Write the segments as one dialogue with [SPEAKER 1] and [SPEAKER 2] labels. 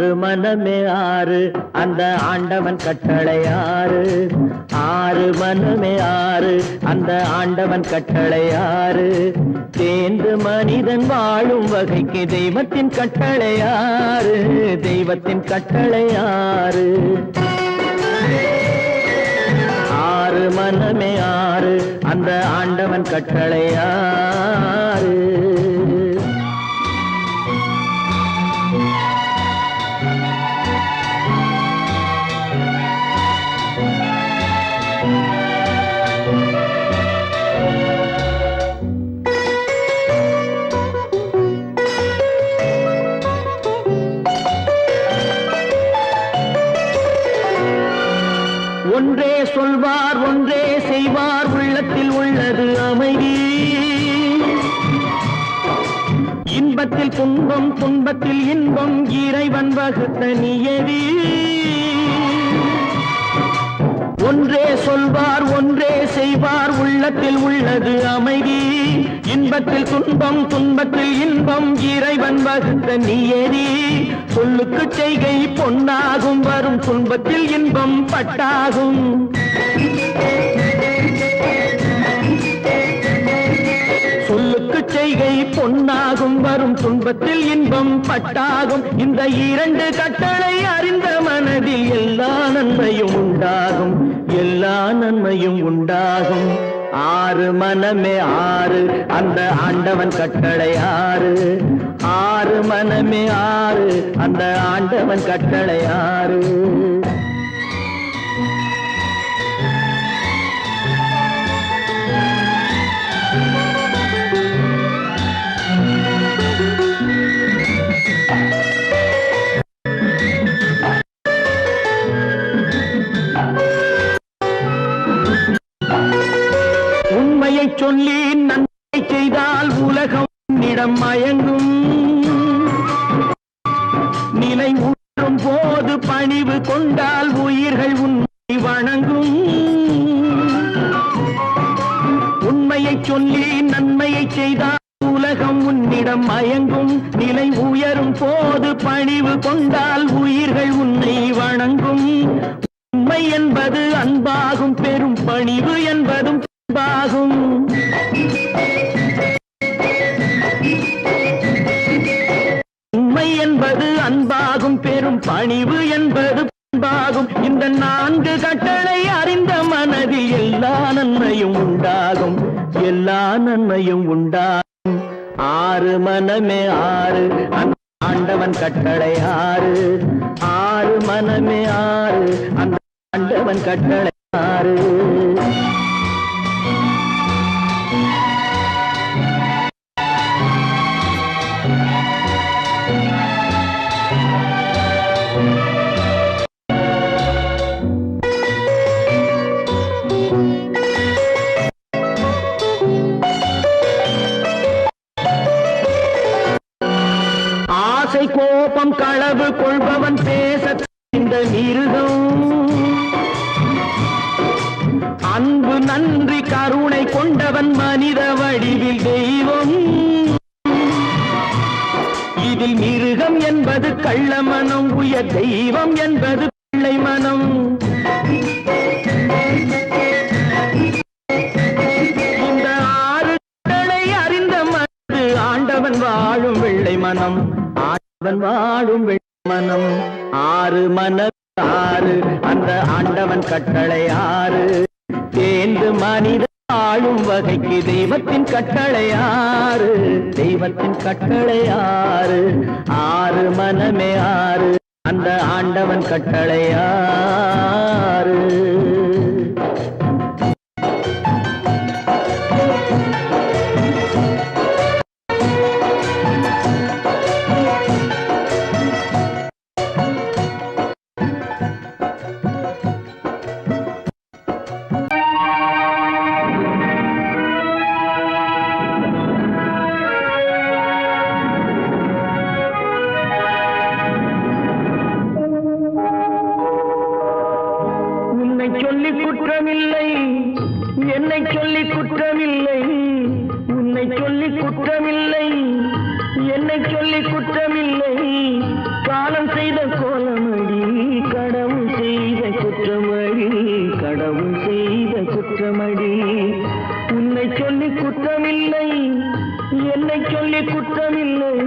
[SPEAKER 1] ஆறு மனமே ஆறு அந்த ஆண்டவன் கட்டளை ஆறு. ஆறு மனமே ஆறு அந்த ஆண்டவன் கட்டளை ஆறு. தேர்ந்து மனிதன் வாழும் வகைக்கு தெய்வத்தின் கட்டளை ஆறு. தெய்வத்தின் கட்டளை ஆறு. ஆறு மனமே ஆறு அந்த ஆண்டவன் கட்டளை ஆறு. ஒன்றே சொல்வார் ஒன்றே செய்வார் உள்ளத்தில் உள்ளது அமைதி. இன்பத்தில் துன்பம் துன்பத்தில் இன்பம் இறைவன் வகுத்த நியதி. ஒன்றே சொல்வார் ஒன்றே செய்வார் உள்ளத்தில் உள்ளது அமைதி. இன்பத்தில் துன்பம் துன்பத்தில் இன்பம் இறைவன் வகுத்த நியதி. சொல்லுக்கு செய்கை பொன்னாகும் வரும் துன்பத்தில் இன்பம் பட்டாகும். சொல்லுக்கு செய்கை பொன்னாகும் வரும் துன்பத்தில் இன்பம் பட்டாகும். இந்த இரண்டு கட்டளை அறிந்த மனதில் எல்லா நன்மையும் உண்டாகும். எல்லா நன்மையும் உண்டாகும். ஆறு மனமே ஆறு அந்த ஆண்டவன் கட்டளை ஆறு. ஆறு மனமே ஆறு அந்த ஆண்டவன் கட்டளை ஆறு. உண்மையை சொல்லி நன்மை செய்தால் உலகம் உன்னிடம் மயங்கும். நிலை உணரும் போது பணிவு கொண்டால் உயிர்கள் உன்னை வணங்கும். உண்மையை சொல்லி நன்மையை செய்தால் உலகம் உன்னிடம் மயங்கும். நிலை உயரும் போது பணிவு கொண்டால் உயிர்கள் உன்னை வணங்கும். உண்மை என்பது அன்பாகும் பெரும் பணிவு என்பதும் அன்பாகும். உண்மை என்பது அன்பாகும் பெரும் பணிவு என்பது அன்பாகும். இந்த நான்கு கட்டளை அறிந்த மனதில் எல்லா நன்மையும் உண்டாகும். எல்லா நன்மையும் உண்டாகும். ஆறு மனமே ஆறு அந்த ஆண்டவன் கட்டளை ஆறு. ஆறு மனமே ஆறு அந்த ஆண்டவன் கட்டளை ஆறு. ஆசை கோபம் களவு கொள்பவன் பேச இந்த மிருகம். அன்பு நன்றி கருணை கொண்டவன் மனித வடிவில் தெய்வம். இதில் மிருகம் என்பது கள்ள மனம். உயர் தெய்வம் என்பது பிள்ளை மனம். இந்த ஆறு கட்டளை அறிந்த மனது ஆண்டவன் வாழும் வெள்ளை மனம். ஆண்டவன் வாழும் வெள்ளை மனம். ஆறு மனம் ஆறு அந்த ஆண்டவன் கட்டளை ஆறு. தேர்ந்து மனித ஆளும் வகைக்கு தெய்வத்தின் கட்டளை ஆறு. தெய்வத்தின் கட்டளை ஆறு. ஆறு மனமே ஆறு அந்த ஆண்டவன் கட்டளை ஆறு. சொல்லி குற்றமில்லை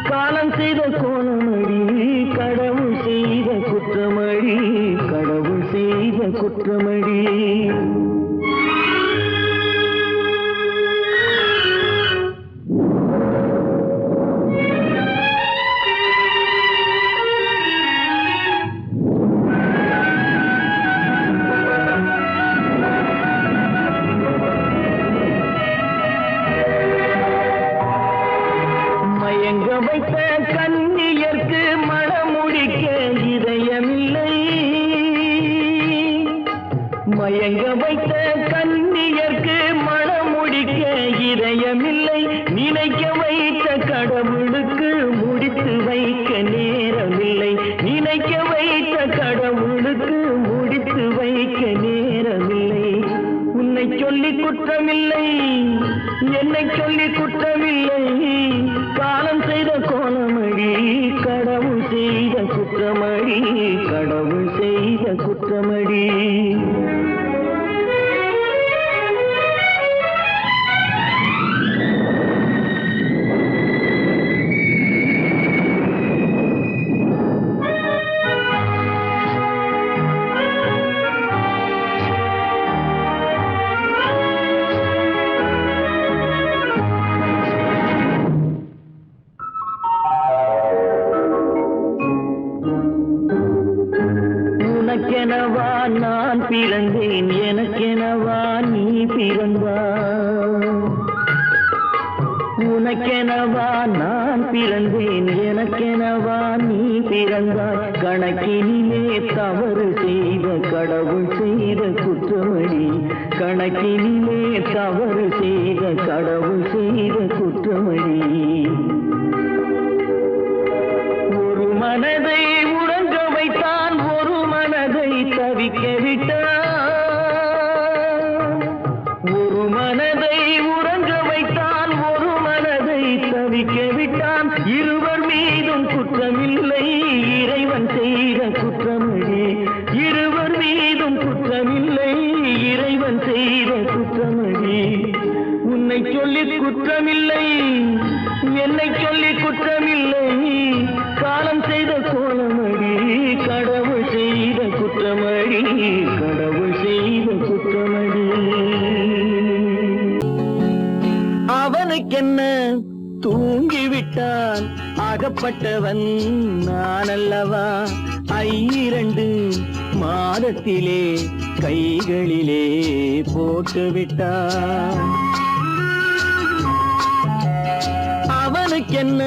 [SPEAKER 1] காலம் செய்த கோலமடி கடவுள் செய்த குற்றமடி கடவுள் செய்த குற்றமடி மயங்க வைத்த கன்னியர்க்கு மணமுடிக்க இதயமில்லை மயங்க வைத்த கன்னியர்க்கு மணமுடிக்க இதயமில்லை நினைக்க வைத்த கடவுளுக்கு முடித்து வைக்க நேரமில்லை நினைக்க வைத்த கடவுளுக்கு முடித்து வைக்க நேரமில்லை உன்னை சொல்லி குற்றமில்லை என்னை சொல்லி குற்றமில்லை காலம் செய்த கோலமடி கடவுள் செய்த குற்றமடி கடவுள் செய்த குற்றமடி உனக்கெனவா நான் பிறந்தேன் எனக்கெனவா நீ பிறந்தாய் உனக்கெனவா நான் பிறந்தேன் எனக்கெனவா நீ பிறந்தாய் கணக்கினிலே தவறு செய்த கடவுள் செய்த குற்றமடி கணக்கினிலே தவறு செய்த கடவுள் செய்த குற்றமடி ஒரு மனதை உறங்க வைத்தான் ஒரு மனதை தவிக்க விட்டான் ஒரு மனதை உறங்க வைத்தான் ஒரு மனதை தவிக்க விட்டான் இருவர் மீதும் குற்றமில்லை இறைவன் செய்த குற்றமடி இருவர் மீதும் குற்றமில்லை இறைவன் செய்த குற்றமடி உன்னை சொல்லி குற்றமில்லை என்னை சொல்லி குற்றமில்லை காலம் செய்த கோலமடி கடவுள் செய்த குற்றமடி கடவுள் செய்த குற்றமடி அவனுக்கென்ன தூங்கிவிட்டான் அகப்பட்டவன் நான் அல்லவா 2 மாதத்திலே கைகளிலே போட்டுவிட்டான் அவனுக்கென்ன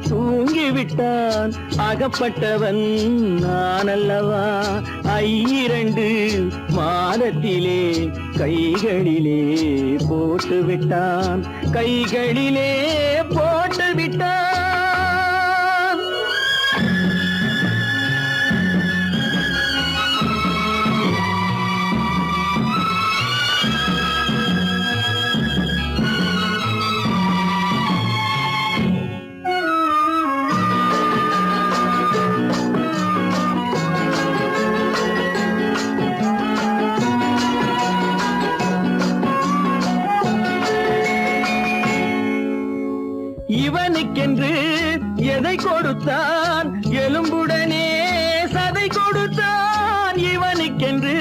[SPEAKER 1] தூங்கிவிட்டான் அகப்பட்டவன் நான் அல்லவா 2 மாதத்திலே கைகளிலே போட்டுவிட்டான் கைகளிலே போட்டுவிட்டான் இவனுக்கென்று எதை கொடுத்தான் எலும்புடனே சதை கொடுத்தான் இவனுக்கென்று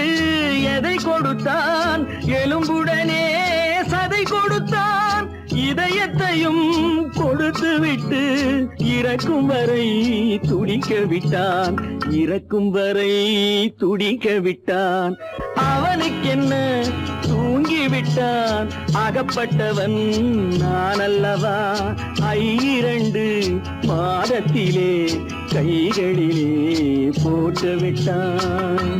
[SPEAKER 1] எதை கொடுத்தான் எலும்புடனே சதை கொடுத்தான் இதயத்தையும் கொடுத்து விட்டு இறக்கும் வரை துடிக்க விட்டான் இறக்கும் வரை துடிக்க விட்டான் அவனுக்கென்ன தூங்கிவிட்டான் அகப்பட்டவன் நான் அல்லவா 2 மாதத்திலே கைகளிலே போட்டுவிட்டான்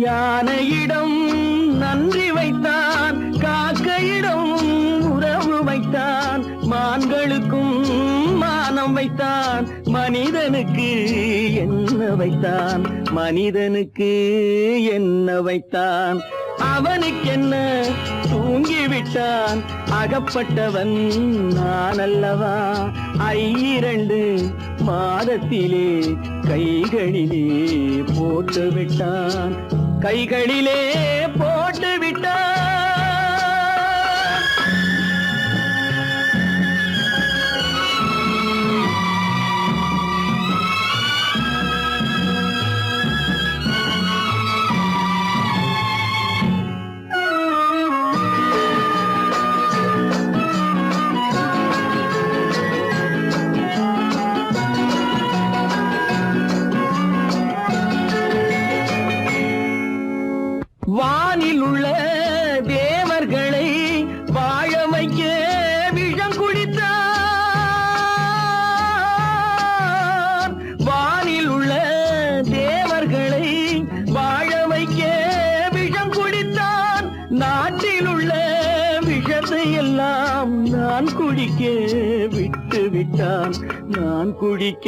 [SPEAKER 1] யானையிடம் நன்றி வைத்தான் காக்கையிடம் வைத்தான் மனிதனுக்கு என்ன வைத்தான் அவனுக்கென்ன தூங்கிவிட்டான் அகப்பட்டவன் நான் அல்லவா 2 மாதத்திலே கைகளிலே போட்டு விட்டான் கைகளிலே போட்டு விட்டான் வானில் உள்ள தேவர்களை வாழ வைக்க விஷம் குடித்தான் வானில் உள்ள தேவர்களை வாழ வைக்க விஷம் குடித்தான் நாட்டில் உள்ள விஷத்தை எல்லாம் நான் குடிக்க விட்டு விட்டான் நான் குடிக்க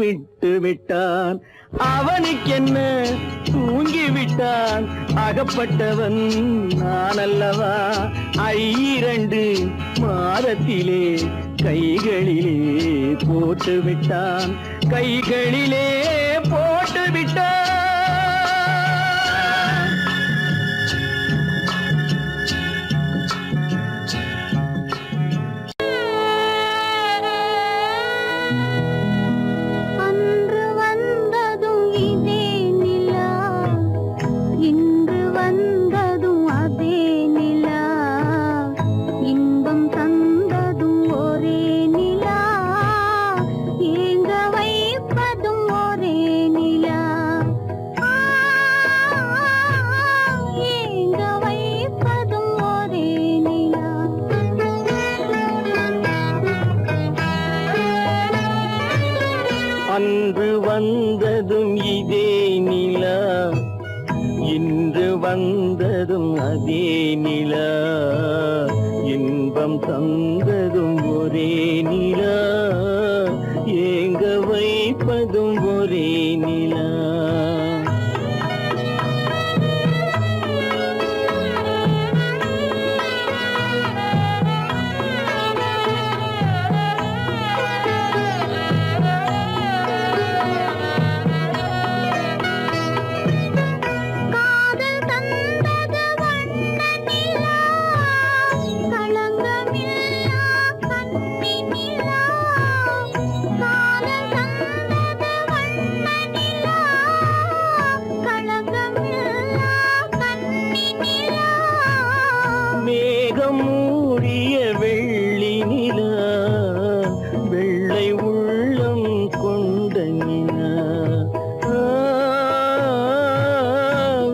[SPEAKER 1] விட்டு விட்டான் அவனுக்கென்ன தூங்கிவிட்டான் அகப்பட்டவன் நான் அல்லவா 2 மாதத்திலே கைகளிலே போட்டு விட்டான் கைகளிலே போட்டு விட்டான் அன்று வந்ததும் இதே நிலா இன்று வந்ததும் அதே நிலா இன்பம் தந்ததும் ஒரே நிலா ஏங்க வைப்பதும் ஒரே நிலா மூடிய வெள்ளி நிலா வெள்ளை உள்ளம் கொண்ட நிலா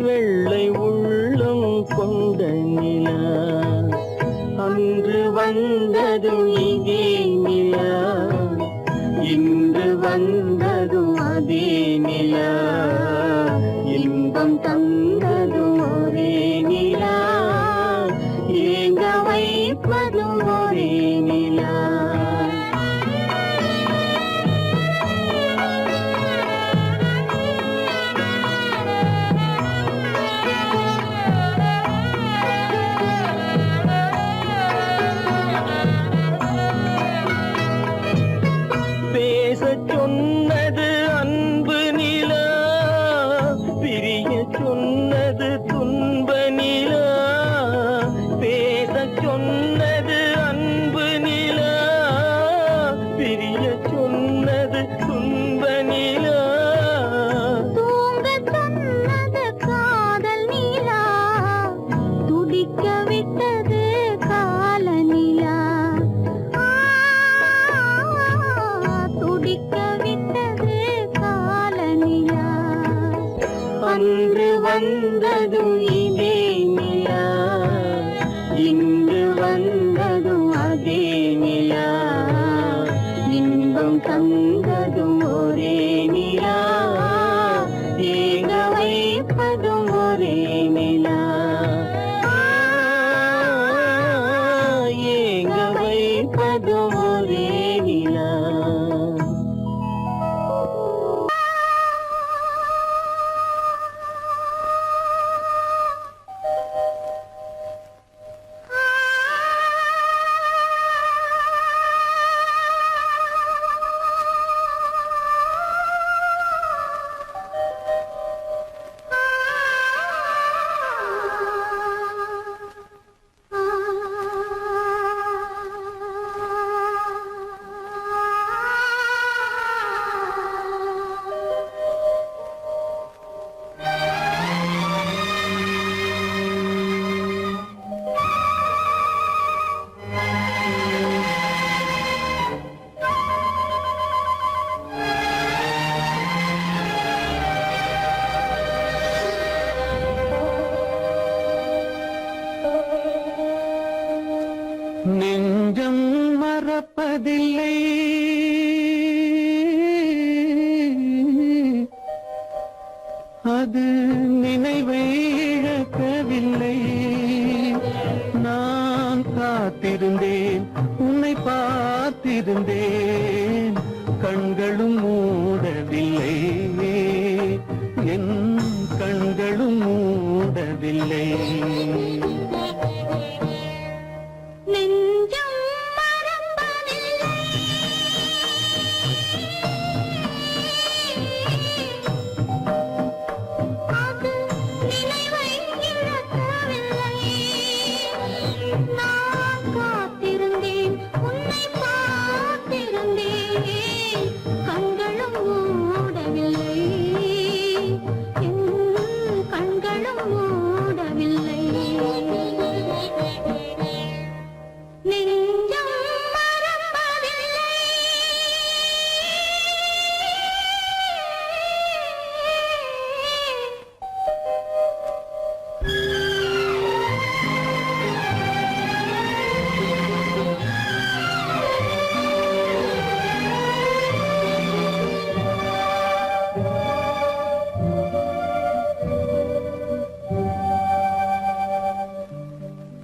[SPEAKER 1] வெள்ளை உள்ளம் கொண்ட நிலா அன்று வந்ததும் இதே நிலா இன்று வந்ததும் அதே நிலா இன்பம் தந்ததும் ஒரே நிலா ஏங்க வைப்பதும் ஒரே நிலா பேசச் சொன்னது அன்பு நிலா பிரிய சொன்னது துன்ப நிலா பேசச் சொன்னது அன்பு நிலா பிரிய சொன்னது துன்ப நிலா
[SPEAKER 2] தூங்கச் சொன்னது காதல் நிலா துடிக்க விட்டது கால நிலா துடிக்க விட்டது கால நிலா
[SPEAKER 1] அன்று வந்ததும் இதே நிலா இன்று வந்ததும் அதே நிலா இன்பம் தந்ததும் ஒரே நிலா ஏங்க வைப்பதும் ஒரே நிலா ஏங்க வைப்பதும் ஒரே நிலா அது நினைவை இழக்கவில்லை. நான் காத்திருந்தேன், உன்னை பார்த்திருந்தேன், கண்களும் மூடவில்லை, என் கண்களும் மூடவில்லை.
[SPEAKER 2] நெஞ்சம் மறப்பதில்லை, அது நினைவை இழக்கவில்லை. நான் காத்திருந்தேன், உன்னை பார்த்திருந்தேன், கண்களும் மூடவில்லை, என் கண்களும் மூடவில்லை. நெஞ்சம் மறப்பதில்லை.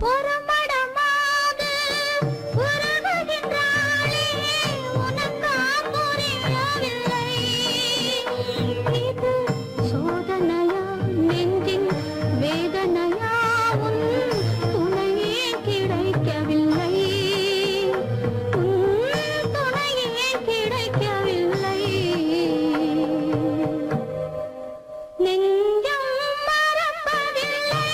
[SPEAKER 2] புறமடமாக உறவுகின்றாளே, உனக்கா புரியவில்லை? இது சோதனையா, நெஞ்சின் வேதனையா, உன் துணையே கிடைக்கவில்லை, உன் துணையே கிடைக்கவில்லை. நெஞ்சம் மறப்பதில்லை.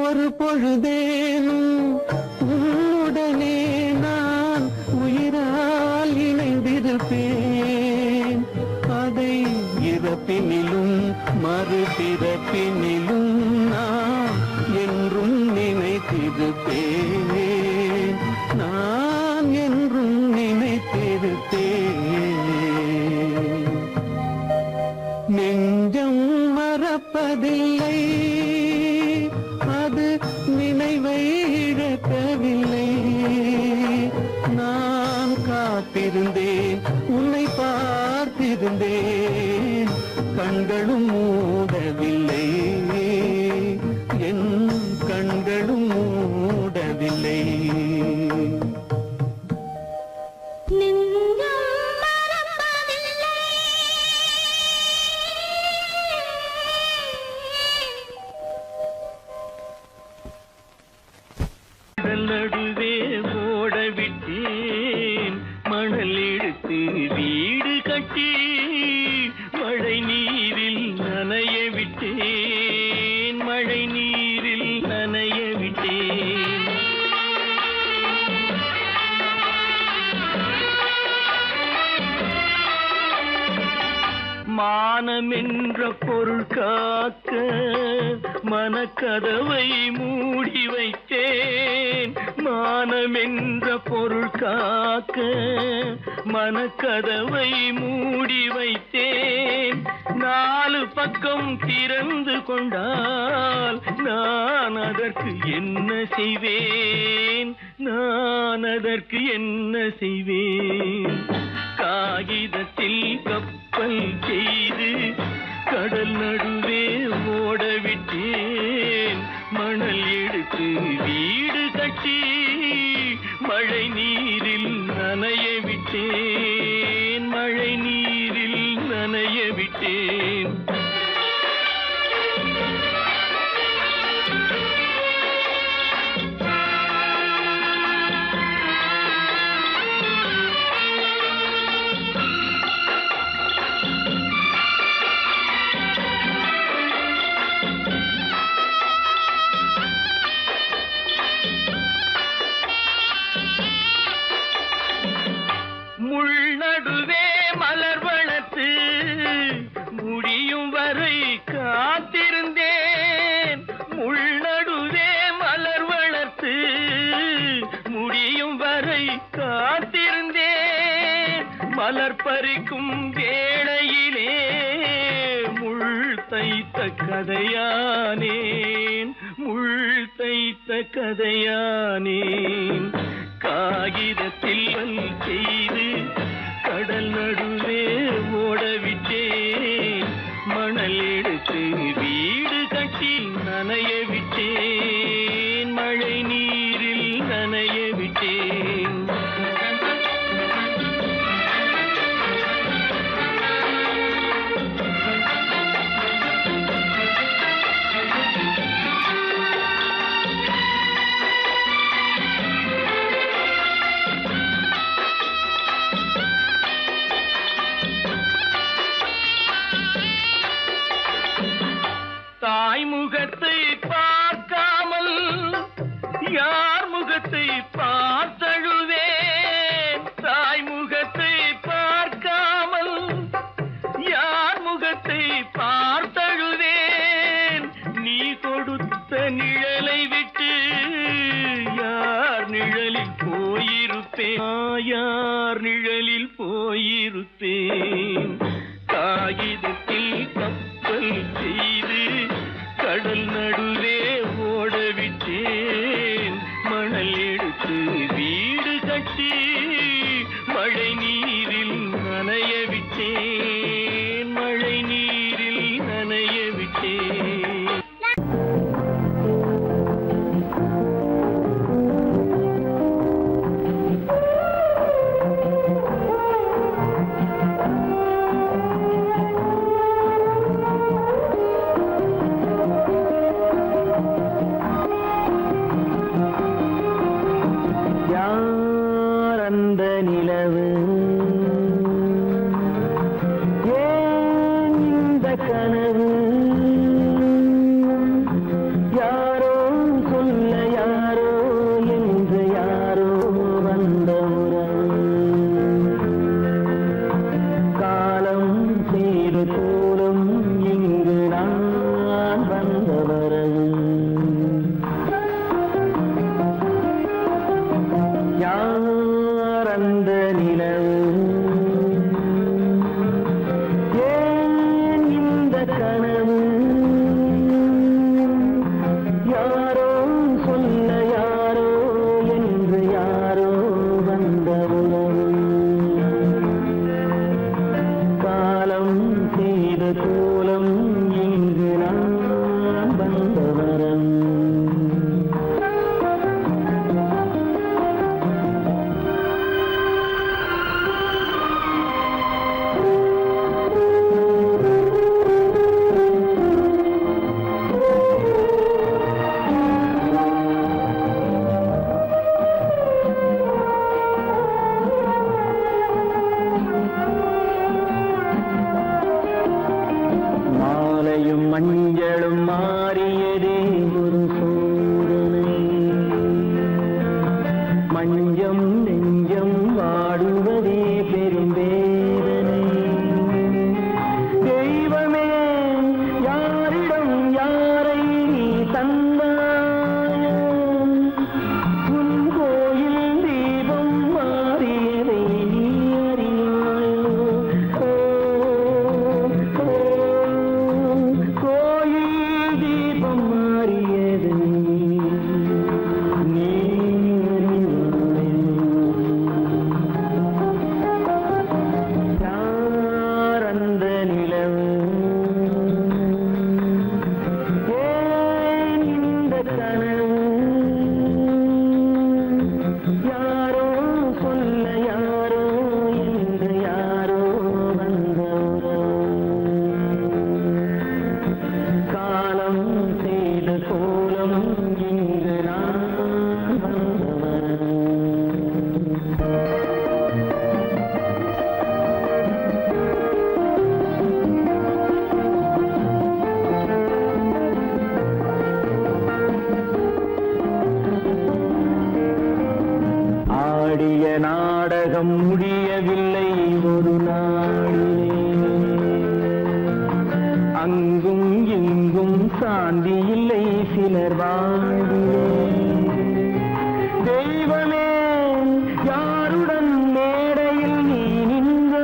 [SPEAKER 1] ஒரு பொழுதேனும் உன்னுடனே நான் உயிரால் இணைந்திருப்பேன். அதை இறப்பினிலும் மறுபிறப்பினிலும் நான் என்றும் நினைத்திருப்பேன், நான் என்றும் நினைத்திருப்பேன். நெஞ்சம் மறப்பதில்லை, அது நினைவை இழக்கவில்லை. நான் காத்திருந்தேன், உன்னை பார்த்திருந்தேன், கண்களும் மூடவில்லை, என் கண்களும் மூடவில்லை.
[SPEAKER 2] நெஞ்சம் மறப்பதில்லை.
[SPEAKER 1] கடல் நடுவே ஓட விட்டேன், மணல் எடுத்து வீடு கட்டி, மழை நீரில் நனைய விட்டேன், மழை நீரில் நனைய விட்டேன். மானம் என்ற பொருள் காக்க மனக்கதவை மூடி வைத்தேன், மானம் என்ற பொருள் காக்க மனக்கதவை மூடி வைத்தேன். நாலு பக்கம் திறந்து கொண்டால் நான் அதற்கு என்ன செய்வேன், நான் அதற்கு என்ன செய்வேன்? காகிதத்தில் கப்பல் செய்து கடல் நடுவே ஓட விட்டேன், மணல் எடுத்து வீடு கட்டி, மழை நீரில் நனைய விட்டேன், மழை நீரில் நனைய விட்டேன். மலர் பறிக்கும் வேளையிலே முள் தைத்த கதையானேன், முள் தைத்த கதையானேன். காகிதத்தில் செய்து கடல் நடுவே ஓடவிட்டேன், மணல் எடுத்து வீடு கட்டி நனைய விட்டேன், மழை நீரில் நனைய விட்டேன். தாய் முகத்தை பார்க்காமல் யார் முகத்தை பார்த்தழுவேன், தாய் முகத்தை பார்க்காமல் யார் முகத்தை பார்த்தழுவேன். நீ கொடுத்த நிழலை விட்டு யார் நிழலில் போயிருப்பேன், யார் நிழலில் போயிருப்பேன். காகிதத்தில் கப்பல் செய்து கடல் நடுவே ஓடவிட்டேன், மணல் எடுத்து வீடு கட்டி மழை நீரில் நனைய விட்டேன், மழை நீரில் நனைய விட்டேன். மஞ்சளும் மாறியதே ஒரு சோதனை, மஞ்சம் நெஞ்சம் வாடுவதே பெரும் வேதனை. தெய்வமே யாரிடம் யாரை நீ தந்தாயோ, உன் கோயில் தீபம் மாறியதை நீ அறியாயோ. கோயில் தீபம் மாறியதை நீ யார் அந்த நிலவு, ஏன் இந்த கனவு, யாரோ சொல்ல யாரோ என்று யாரோ வந்த காலம் செய்த கோலம் இங்கு நான் வந்தவன். ஆடிய நாடகம் முடியவில்லை ஒரு நாளிலே, அங்கும் இங்கும் சாந்தி இல்லை சிலர் வாழ்விலே. தெய்வமே யாருடன் மேடையில் நீ நின்றாயோ,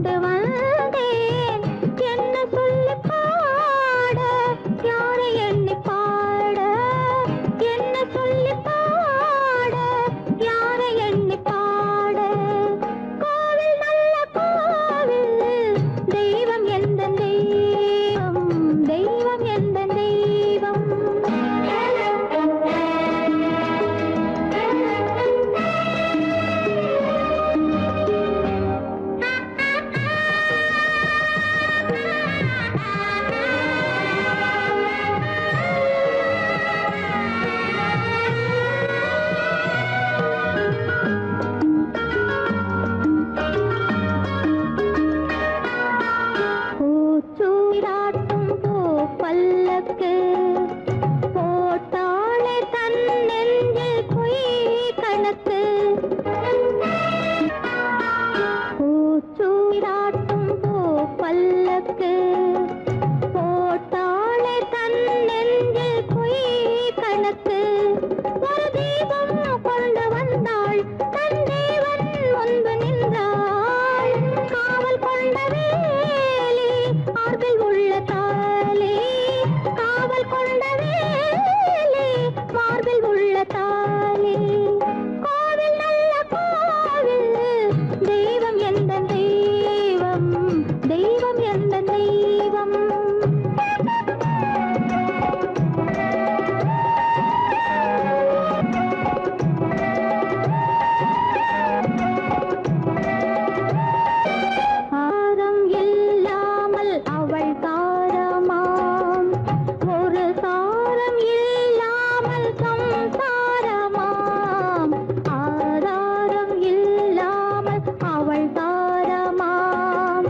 [SPEAKER 2] கொண்டு வந்தேன் என்ன சொல்லி பாட யாரை எண்ணி பாட என்ன சொல்லி பாட யாரை எண்ணி பாட கோவில் நல்ல கோவில் தெய்வம் எந்த தெய்வம் தெய்வம் எந்த தெய்வம் பூச்சூராட்டும் பூ பல்லக்கு போட்டாளே தன் நெஞ்சில் பொய் கணக்கு பூச்சூராட்டும் பூ பல்லக்கு போட்டாளே தன் நெஞ்சில் பொய் கணக்கு ஒரு தீபம் கொண்டு வந்தாள் தன் தேவன் முன்பு நின்றாள் காவல் கொண்ட வேலி மார்பில் உள்ள தாலி காவல் கொண்ட வேலி மார்பில் உள்ள தாலி கோவில் நல்ல கோவில் தெய்வம் எந்த தெய்வம் தெய்வம் எந்த தெய்வம் ஆரம் இல்லாமல் அவள் தாரமாம் ஒரு சாரம் இல்லாமல் சம்சாரமாம் ஆதாரம் இல்லாமல் அவள் தாரமாம்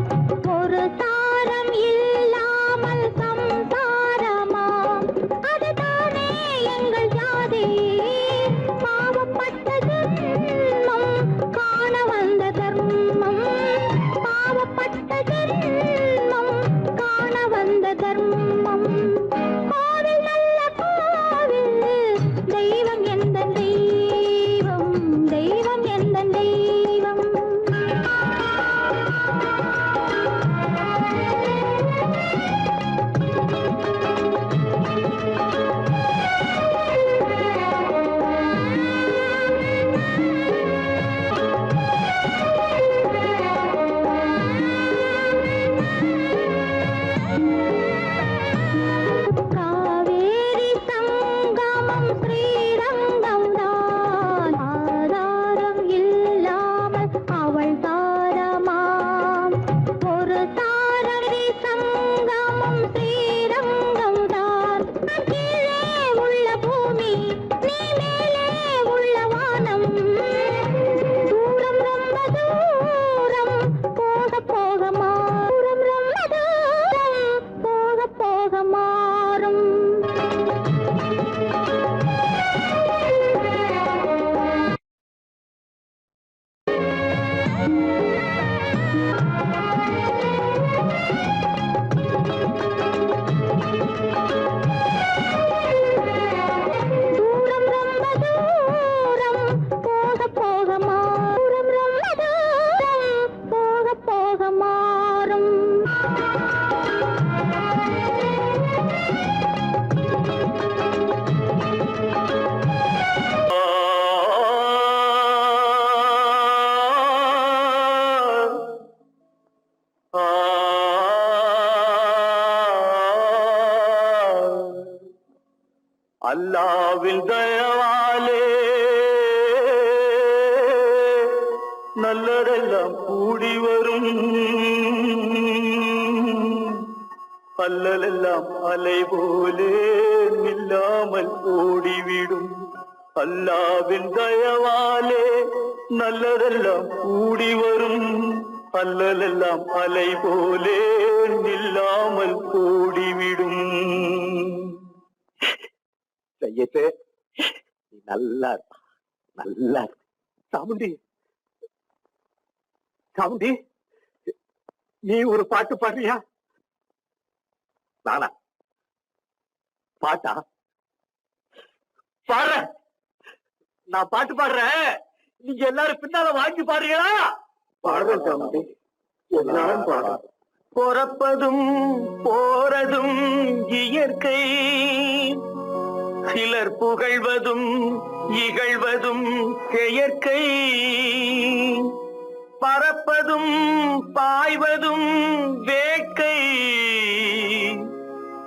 [SPEAKER 2] ஒரு சாரம் இல்லாமல் சம்சாரமாம் அதுதானே எங்கள் ஜாதி பாவப்பட்ட ஜென்மம் காண வந்த தர்மம் பாவப்பட்ட ஜென்மம் காண வந்த தர்மம் கோவில் நல்ல கோவில் தெய்வம் எந்த தெய்வம் தெய்வம் எந்த தெய்வம் காவேரி சங்கமம் ஸ்ரீரங்கம் தான் ஆதாரம் இல்லாமல் அவள் தாரமாம் ஒரு தாரரி சங்கமம் ஸ்ரீரங்கம் தான் கீழே உள்ள பூமி நீ மேலே உள்ள வானம் தூரம் ரொம்ப தூரம் போக போக மாறும் ரொம்ப தூரம் போக போக மாறும் தூரம் ரொம்ப தூரம் போக போக மாறும் ரொம்ப தூரம் போக போக மாறும்
[SPEAKER 1] அல்லாவின் தயவாலே நல்லதெல்லாம் கூடி வரும் அல்லலெல்லாம் அலை போலே நில்லாமல் ஓடிவிடும் அல்லாவின் தயவாலே நல்லதெல்லாம் கூடி வரும் அல்லலெல்லாம் அலை போலே நில்லாமல் ஓடிவிடும்.
[SPEAKER 3] செய்யட்டு நீ நல்லா இரு. நல்லா இரு. சாமுண்டி சாமுண்டி நீ ஒரு பாட்டு பாடுறியா? நானா பாட்டா பாடுறேன். நான் பாட்டு பாடுறேன், நீங்க எல்லாரும் பின்னால வாங்கி பாடுறீங்களா? பாடுறேன் சாமுண்டி. எல்லாரும் பாடம்.
[SPEAKER 1] பொறப்பதும் போறதும் இயற்கை, சிலர் புகழ்வதும் இகழ்வதும் செயற்கை, பறப்பதும் பாய்வதும் வேட்கை,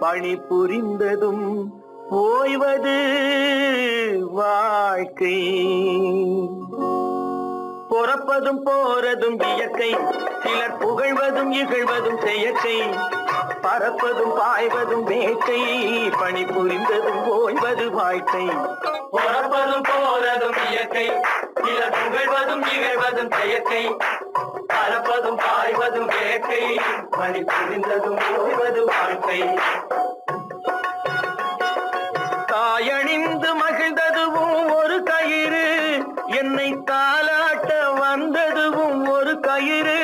[SPEAKER 1] பணி புரிந்ததும் ஓய்வது வாழ்க்கை. பொறப்பதும் போறதும் இயற்கை, சிலர் புகழ்வதும் இகழ்வதும் செயற்கை, பறப்பதும் பாய்வதும் வேட்கை, பணி புரிந்ததும் ஓய்வது வாழ்க்கை. பொறப்பதும் போறதும் இயற்கை, சிலர் புகழ்வதும் இகழ்வதும் செயற்கை, பறப்பதும் பாய்வதும் வேட்கை, பணி புரிந்ததும் ஓய்வது வாழ்க்கை. தாயணிந்து மகிழ்ந்ததுவும் ஒரு கயிறு, என்னை தாலாட்ட வந்ததுவும் ஒரு கயிறு.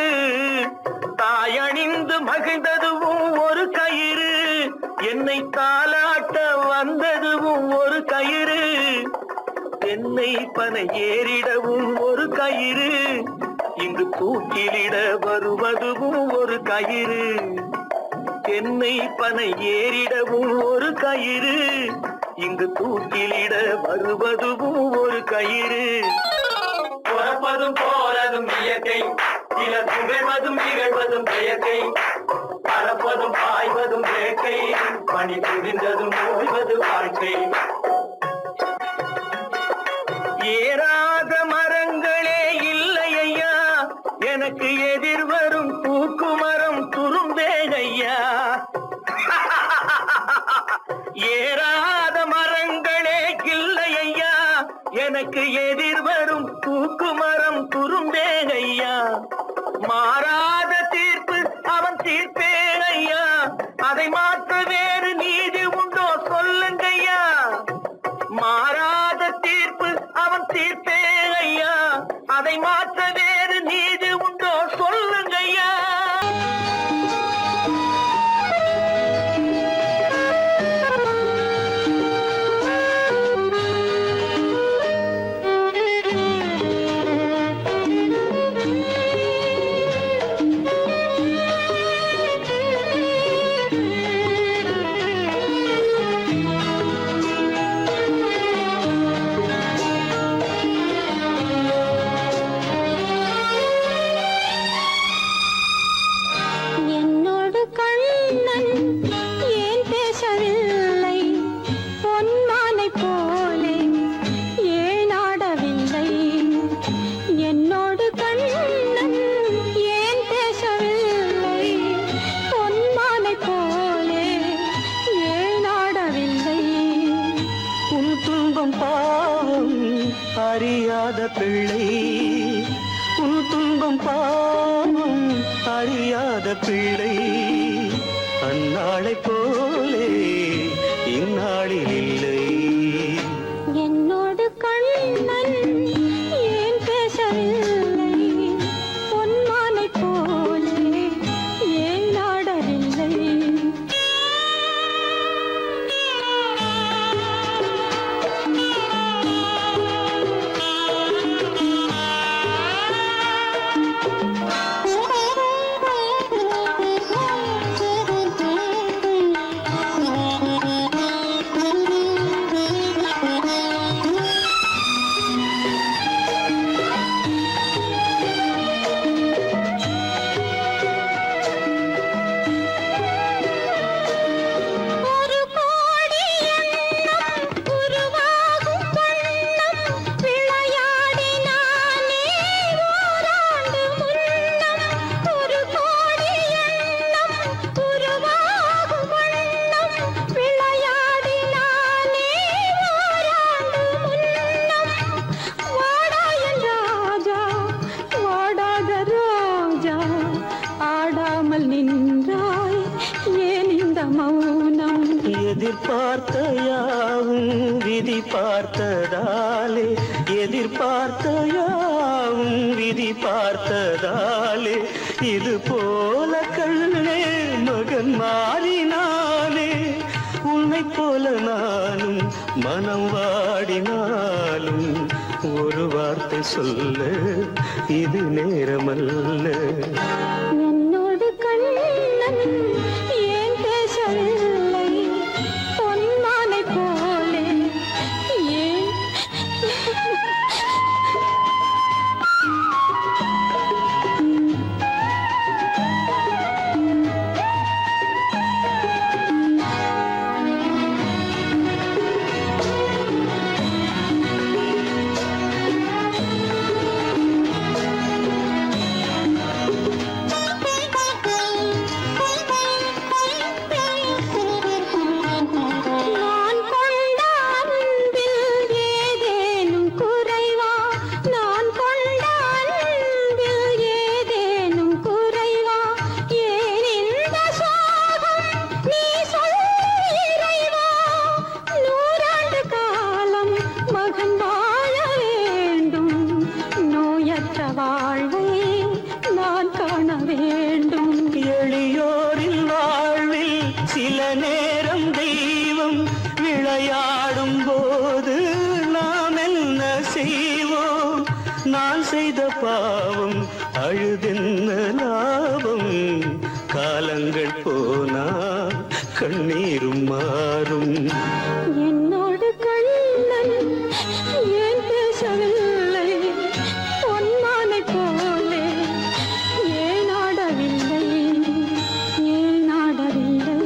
[SPEAKER 1] தாயணிந்து மகிழ்ந்ததுவும் ஒரு கயிறு, என்னை தாலாட்ட வந்ததுவும் ஒரு கயிறு. தென்னை பனை ஏறிடவும் ஒரு கயிறு, இங்கு தூக்கிலிட வருவதுவும் ஒரு கயிறு. தென்னை பனை ஏறிடவும் ஒரு கயிறு, இங்கு தூக்கிலிட வருவதுவும் ஒரு கயிறு. பொறப்பதும் போறதும் இயற்கை, சிலர் புகழ்வதும் இகழ்வதும் செயற்கை, பறப்பதும் பாய்வதும் வேட்கை, பணி புரிந்ததும் ஓய்வது வாழ்க்கை. ஏறாத மரங்களே இல்லை ஐயா, எனக்கு எதிர் வரும் தூக்கு மரம் துரும்பேகையா. ஏறாத மரங்களே இல்லை ஐயா, எனக்கு எதிர் வரும் தூக்கு மரம் துரும்பேகையா. மாறாத தீர்ப்பு அவன் தீர்ப்பேகையா, அதை மாற்ற வேறு நீதி உண்டோ சொல்லுங்கய்யா. மாறாத தீர்ப்பு அவன் தீர்ப்பேகையா, அதை மாற்ற வேறு நீதி உண்டோ சொல்லுங்கய்யா.
[SPEAKER 2] என்னோடு கண்ணன் ஏன் பேசவில்லை, பொன்மானை போலே ஏன் ஆடவில்லை. என்னோடு கண்ணன் ஏன் பேசவில்லை, பொன்மானை போலே ஏன் ஆடவில்லை.
[SPEAKER 1] உன் துன்பம் பாவம் அறியாத பிள்ளை, உன் துன்பம் பாவம் அறியாத பிள்ளை. அந்நாளை போலே இந்நாளில் இல்லை.
[SPEAKER 2] என்னோடு கண்ணன் ஏன் பேசவில்லை, பொன்மானை போலே ஏன் ஆடவில்லை. ஒரு கோடி எண்ணம் உருவாகும் வண்ணம் விளையாடினானே ஓராண்டு முன்னம். ஒரு கோடி எண்ணம் உருவாகும் வண்ணம் விளையாடினானே ஓராண்டு முன்னம். வாடா என் ராஜா, வாடாத ரோஜா, ஆடாமல் நின்றாய் ஏன் இந்த மௌனம்.
[SPEAKER 1] எதிர்பார்த்த யாவும் விதி பார்த்ததாலே, எதிர்பார்த்த யாவும் விதி பார்த்ததாலே, இது போல கண்ணே மகன் மாறினானே. உன்னை போல நானும் மனம் வாடினாலும் ஒரு வார்த்தை சொல்ல இது நேரமல்ல.
[SPEAKER 2] என்
[SPEAKER 1] கண்ணீரும் மாறும்.
[SPEAKER 2] என்னோடு கண்ணன் ஏன் பேசவில்லை பொன்மானை போலே ஏன் ஆடவில்லை ஏன் ஆடவில்லை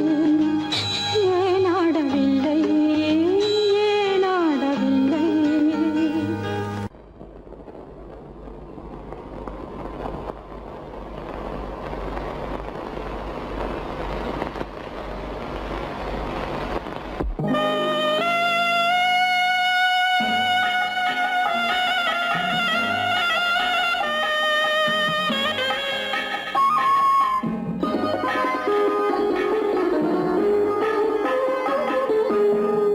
[SPEAKER 2] ஏன் ஆடவில்லை ஏன் ஆடவில்லை.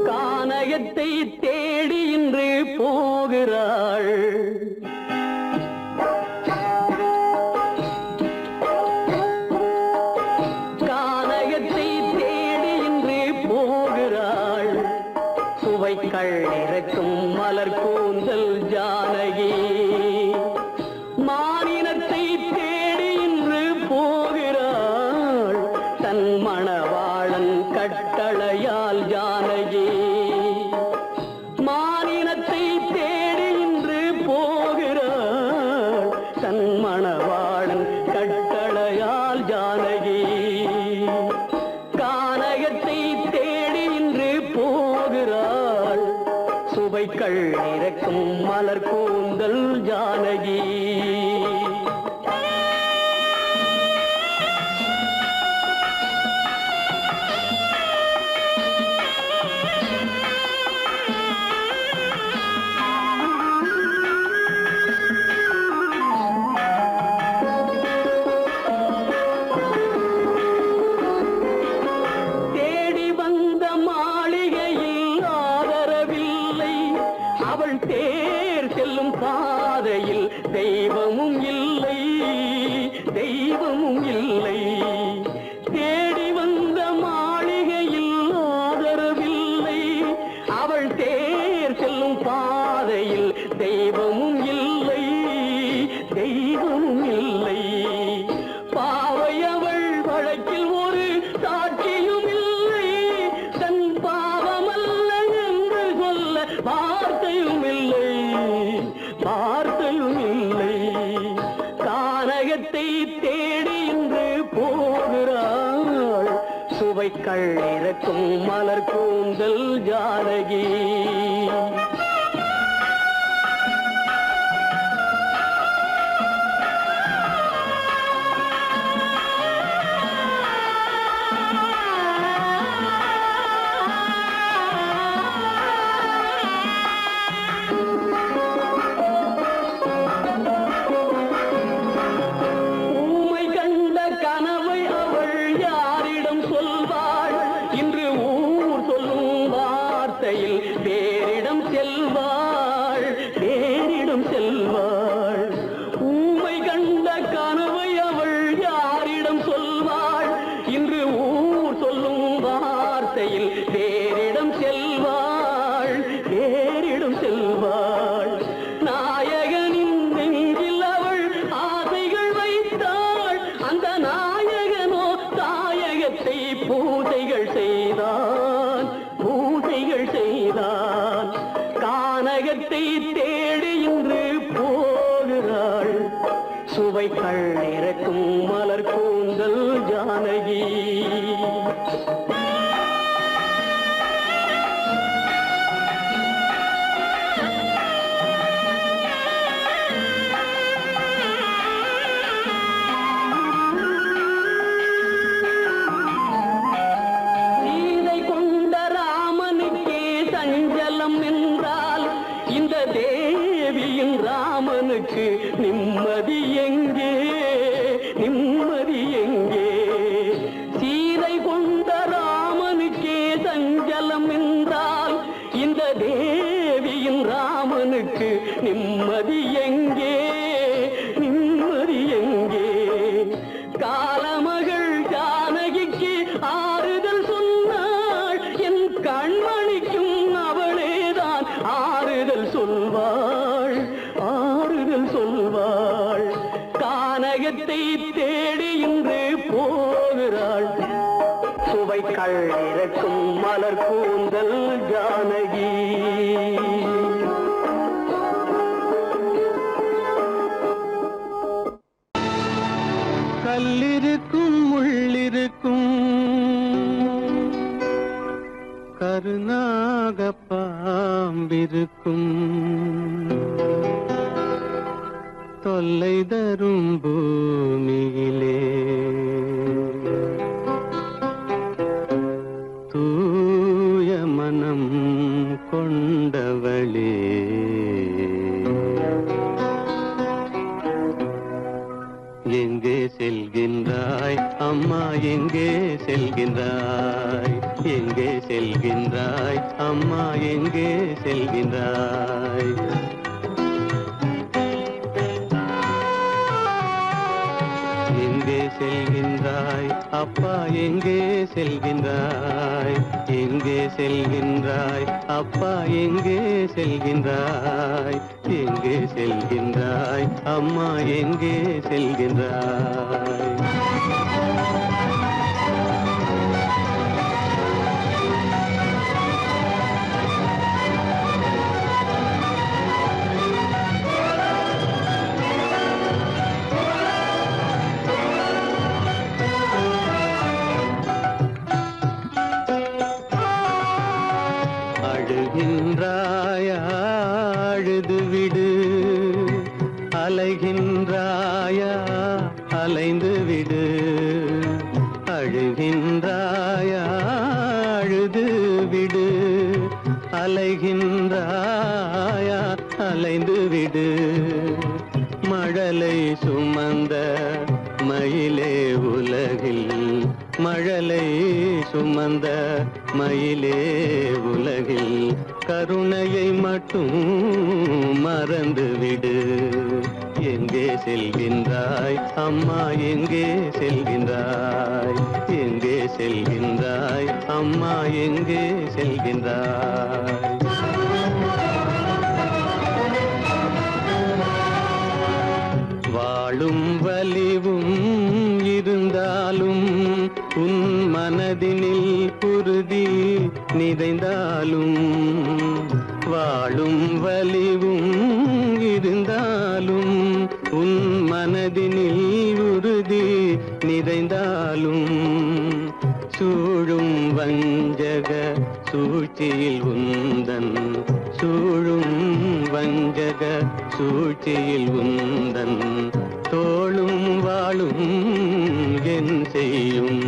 [SPEAKER 1] கானகத்தை தேடி இன்று போகிறாள். கானகத்தை தேடி இன்று போகிறாள். சுவைக்கள் இறக்கும் மலர் கூந்தல் ஜானகி. மானினத்தை தேடி இன்று போகிறாள். தன் மணவாளன் கட்டளையால் ஜானகி. மானினத்தை தேடி இன்று போகிறாள். தன் மணவாளன் கட்டளையால் ஜானகி. கானகத்தை தேடி இன்று போகிறாள். சுவைக்கள் இறக்கும் மலர் கூந்தல் ஜானகி. தேடி வந்த மாளிகையில் ஆதரவில்லை. அவள் தேர் செல்லும் பாதையில் தெய்வமும் இல்லை தெய்வமும் இல்லை. தேடி வந்த மாளிகையில் ஆதரவில்லை. அவள் தேர் செல்லும் பாதையில் தெய்வமும் இல்லை தெய்வமும் இல்லை. பாவை அவள் வழக்கில் ஒரு சாட்சியும் இல்லை. தன் பாவமல்ல என்று சொல்ல வார்த்தையும் இல்லை வார்த்தையும் இல்லை. கானகத்தை தேடி இன்று போகிறாள். சுவைக்கள் இறக்கும் மலர் கூந்தல் ஜானகி. ஊமை கண்ட கனவை அவள் யாரிடம் சொல்வாள்? இன்று ஊர் சொல்லும் வார்த்தையில் பேரிடம் செல்வாள் பேரிடம் செல்வாள். ஊமை கண்ட கனவை அவள் யாரிடம் சொல்வாள்? இன்று ஊர் சொல்லும் வார்த்தையில் பேரிடம் செல்வாள் பேரிடம் செல்வாள். நாயகனின் நெஞ்சில் அவள் ஆசைகள் வைத்தாள். அந்த நாயகனோ தாயகத்தை பூசைகள் செய்தான் பூசைகள் செய்தான். கானகத்தை தேடி இன்று போகிறாள். சுவைக்கள் இறக்கும் மலர் கூந்தல் ஜானகி. சீதை கொண்ட ராமனுக்கே சஞ்சலம் என்றால் இந்த தேவியின் ராமனுக்கு நிம்மதி எங்கே
[SPEAKER 3] பூவைக்கள் இறக்கும் மலர் கூந்தல் ஜானகி.
[SPEAKER 1] கல்லிருக்கும் முள்ளிருக்கும் கருநாக பாம்பிருக்கும் தொல்லை தரும் பூமியிலே தூய மனம் கொண்டவளே எங்கே செல்கின்றாய் அம்மா எங்கே செல்கின்றாய் எங்கே செல்கின்றாய் அம்மா எங்கே செல்கின்றாய் எங்கே செல்கின்றாய் அப்பா எங்கே செல்கின்றாய் எங்கே செல்கின்றாய் அப்பா எங்கே செல்கின்றாய் எங்கே செல்கின்றாய் அம்மா எங்கே செல்கின்றாய் அழுகின்றாயா அழுது விடு அலைகின்றாயா அலைந்து விடு அழுகின்றாயா அழுது விடு அலைகின்றாயா அலைந்து விடு மழலை சுமந்த மயிலே உலகில் மழலை சுமந்த மயிலே உலகில் கருணையை மட்டும் மறந்துவிடு எங்கே செல்கின்றாய் அம்மா எங்கே செல்கின்றாய் எங்கே செல்கின்றாய் அம்மா எங்கே செல்கின்றாய் வாழும் வலிவும் இருந்தாலும் உன் மனதினில் குருதி நிறைந்தாலும் வாழும் வலிவும் இருந்தாலும் உன் மனதினில் உறுதி நிறைந்தாலும் சூழும் வஞ்சக சூழ்ச்சியில் உந்தன் சூழும் வஞ்சக சூழ்ச்சியில் உந்தன் தோளும் வாழும் என் செய்யும்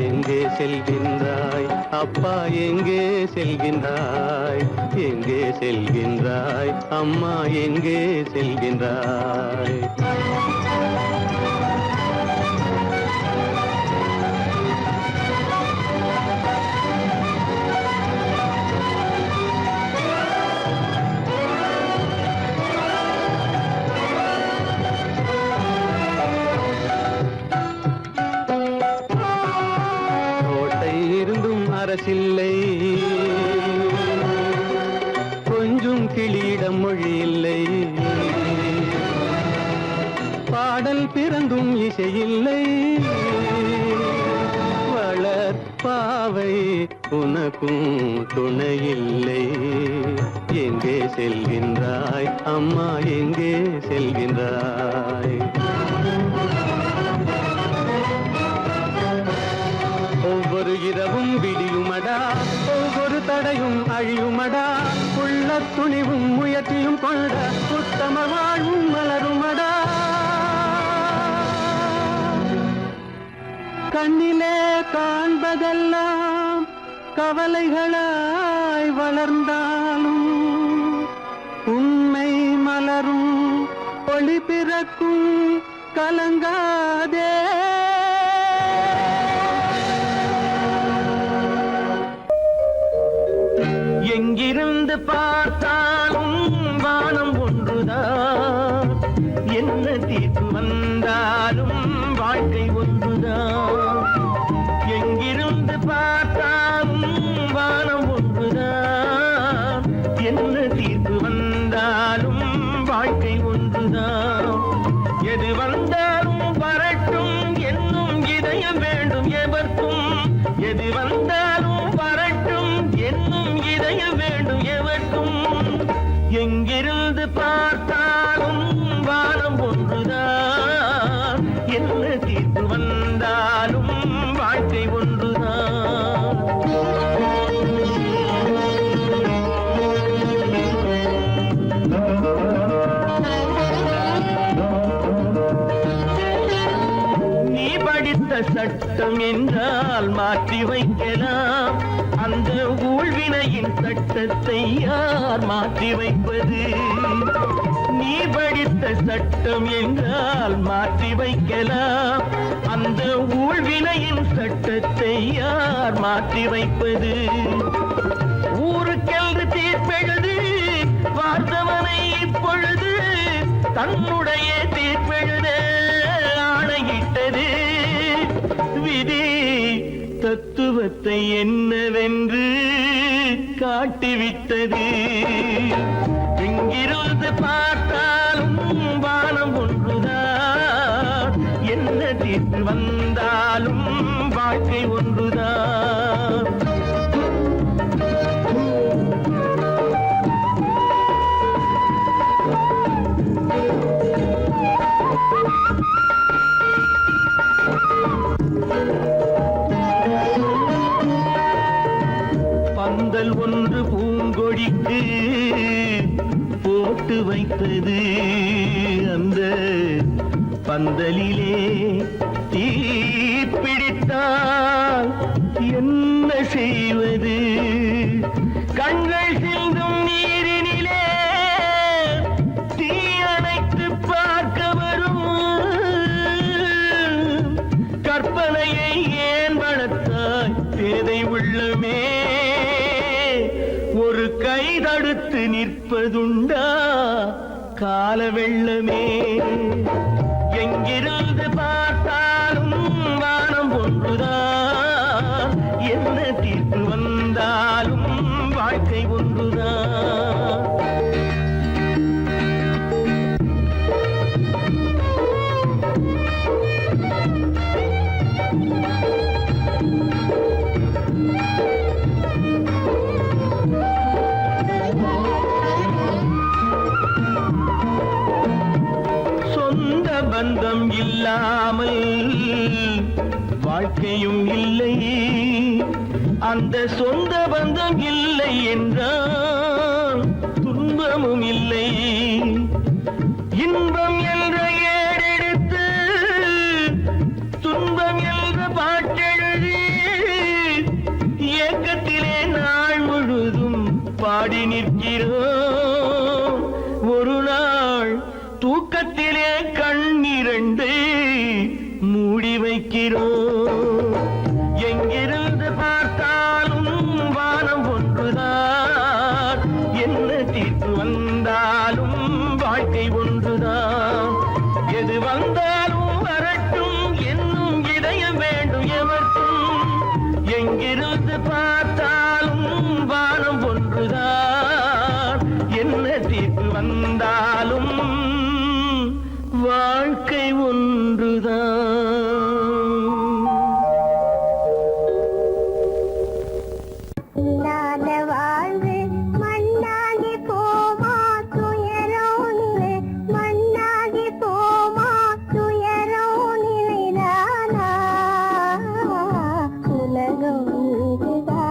[SPEAKER 1] எங்கே செல்கின்றாய் அப்பா எங்கே செல்கின்றாய் எங்கே செல்கின்றாய் அம்மா எங்கே செல்கின்றாய் அரசில்லை கொஞ்சம் கிளியிடம் மொழி இல்லை பாடல் பிறந்தும் இசையில்லை வளர் பாவை உனக்கும் துணையில்லை எங்கே செல்கின்றாய் அம்மா எங்கே செல்கின்றாய் ஒவ்வொரு இரவும் விடியுமடா ஒவ்வொரு தடையும் அழியுமடா உள்ள துணிவும் முயற்சியும் கொண்ட உத்தம வாழ்வும் மலருமடா கண்ணிலே காண்பதெல்லாம் கவலைகளாய் வளர்ந்தாலும் உண்மை மலரும் ஒளி பிறக்கும் கலங்காதே எங்கிருந்து பார்த்தாலும் வானம் ஒன்றுதான் என்ன தீர்ப்பு வந்தாலும் வாழ்க்கை ஒன்றுதான் எங்கிருந்து பார்த்தாலும் வானம் ஒன்றுதான் என்ன தீர்ப்பு வந்தாலும் வாழ்க்கை ஒன்றுதான் எது வந்தாலும் வரட்டும் என்னும் இதயம் வேண்டும் எவர்க்கும் எது வந்தாலும் வரட்டும் என்னும் இதயம் வேண்டும் எவர்க்கும். எங்கிருந்து பார்த்தாலும் வானம் ஒன்றுதான், என்ன தீர்ப்பு வந்தாலும் வாழ்க்கை ஒன்றுதான். நீ படித்த சட்டம் என்றால் மாற்றி வைக்கலாம், அந்த ஊழ்வினையின் சட்டத்தை யார் மாற்றி வைப்பது? நீ படித்த சட்டம் என்றால் மாற்றி வைக்கலாம், அந்த ஊழ்வினையின் சட்டத்தை யார் மாற்றி வைப்பது? ஊருக்கென்று தீர்ப்பெழுது பார்த்தவனை இப்பொழுது தன்னுடைய தீர்ப்பெழுத ஆணையிட்டது விதி. தத்துவத்தை என்னவென்று காட்டிவிட்டது. எங்கிருந்து பார்த்தாலும் வானம் ஒன்றுதான், என்ன தீர்ப்பு வந்தாலும் வாழ்க்கை ஒன்றுதான். பந்தல் ஒன்று பூங்கொடிக்கு போட்டு வைத்தது, அந்த பந்தலிலே தீ பிடித்தால் என்ன செய்வது? கண்கள் சிந்தும் நீரினிலே தீ அணைத்து பார்க்க வரும் கற்பனையை ஏன் வளர்த்தாய் பேதை உள்ளமே? ஒரு கை தடுத்து நிற்பதுண்டா கால வெள்ளமே? எங்கிருந்து பார்த்தாலும் வானம் ஒன்றுதான், என்ன தீர்ப்பு வந்தாலும் வாழ்க்கை ஒன்றுதான். பந்தம் இல்லாமல் வாழ்க்கையும் இல்லை, அந்த சொந்த பந்தம் இல்லை என்றால் துன்பமும் இல்லை. இன்பம் என்ற ஏடெடுத்து துன்பம் என்ற பாட்டெழுதி ஏக்கத்திலே நாள் முழுதும் பாடி நிற்கிறோம். ஒரு நாள் தூக்கத்திலே கண்ணிரண்டு மூடி வைக்கிறோம். எங்கிருந்து பார்த்தாலும் வானம் ஒன்றுதான், என்ன தீர்ப்பு வந்தாலும் வாழ்க்கை ஒன்றுதான். எது வந்தாலும் வரட்டும் என்னும் இதயம் வேண்டும் எவர்க்கும். எங்கிருந்து பார்த்தாலும் வானம் ஒன்றுதான், என்ன தீர்ப்பு வந்தாலும் வாழ்க்கை ஒன்றுதான்.
[SPEAKER 2] இல்லாத வாழ்வு மண்ணாகி போமா, துயரோ நிலை மண்ணாகி போமா, துயரோ நிலைதானா? உலகம் இதுதான்.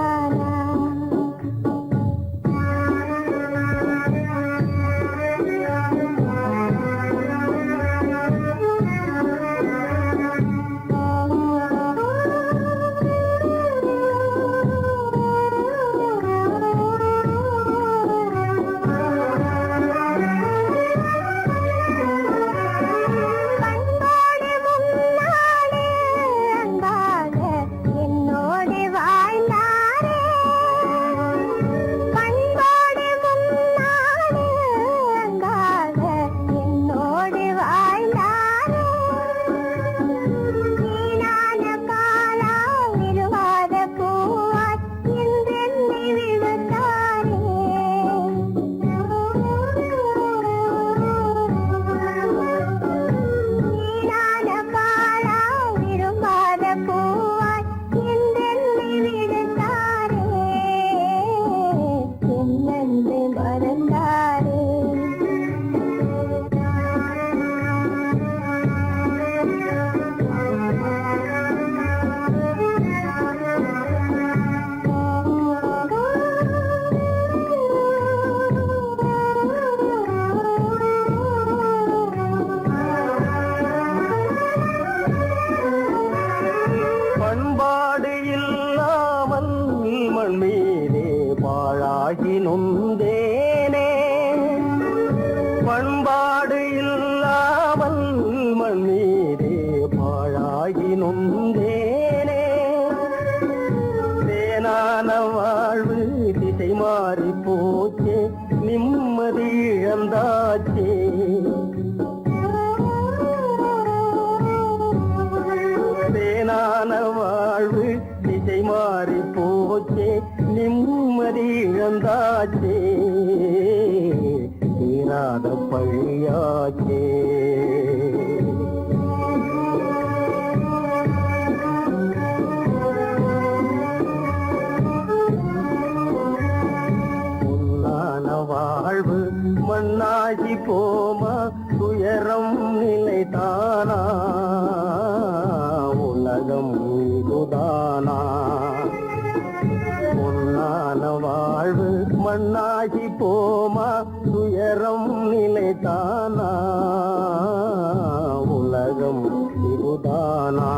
[SPEAKER 1] தேனே தேனான வாழ்வு திசை மாறி போச்சே நிம்மதி இழந்தாச்சே தேனான வாழ்வு திசை மாறி போச்சே நிம்மதி இழந்தாச்சே தீராத பழியாச்சே வாழ்வு மண்ணாகி போமா துயரம் நிலைதானா உலகம் இதுதானா பொன்னான வாழ்வு மண்ணாகி போமா துயரம் நிலைதானா உலகம் இதுதானா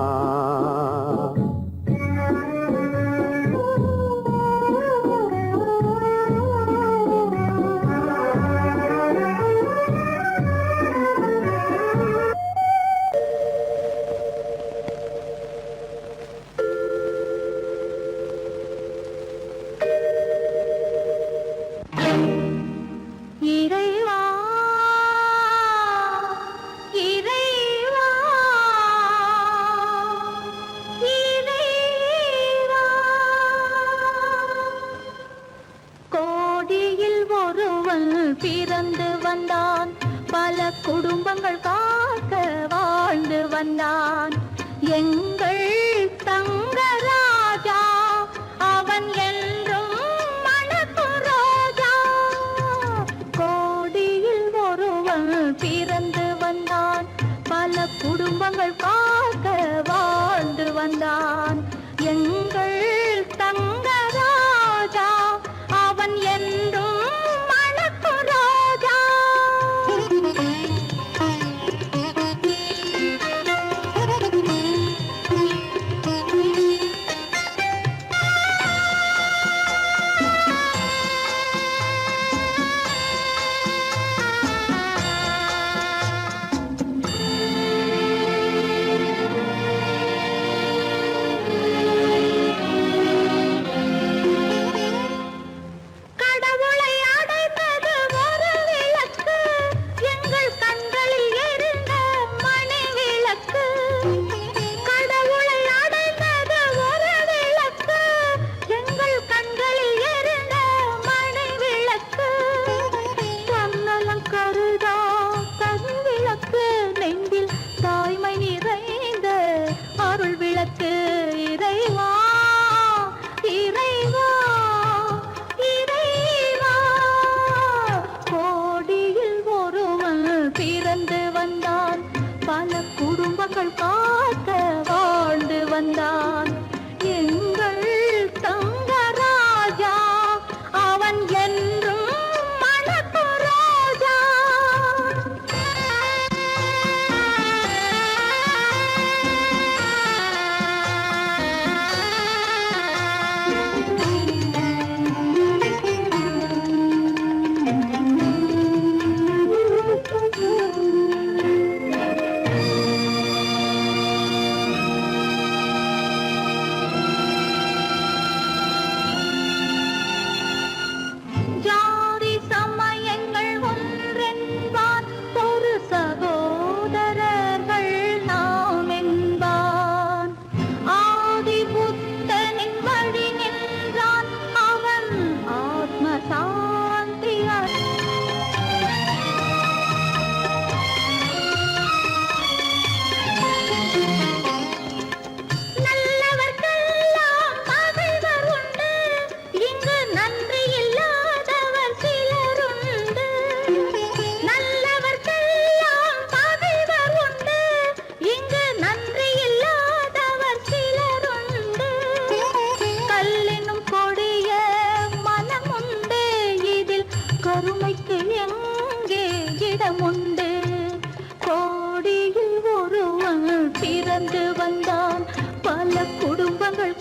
[SPEAKER 2] பிறந்து வந்தான் பல குடும்பங்கள் காக்க வாழ்ந்து வந்தான் எங்கள் தங்கராஜா அவன் என்றும் மணக்கும் ரோஜா கோடியில் ஒருவன் பிறந்து வந்தான் பல குடும்பங்கள் காக்க வாழ்ந்து வந்தான் எங்கள் தங்கராஜா அவன் என்றும் பிறந்து வந்தான் பல குடும்பங்கள் காக்க வாழ்ந்து வந்தான் எங்கள் தங்கராஜா அவன் என்றும் மணக்கும் ரோஜா கருமைக்கு எங்கே இடமுண்டு கோடியில் ஒருவன் பிறந்து வந்தான் பல குடும்பங்கள்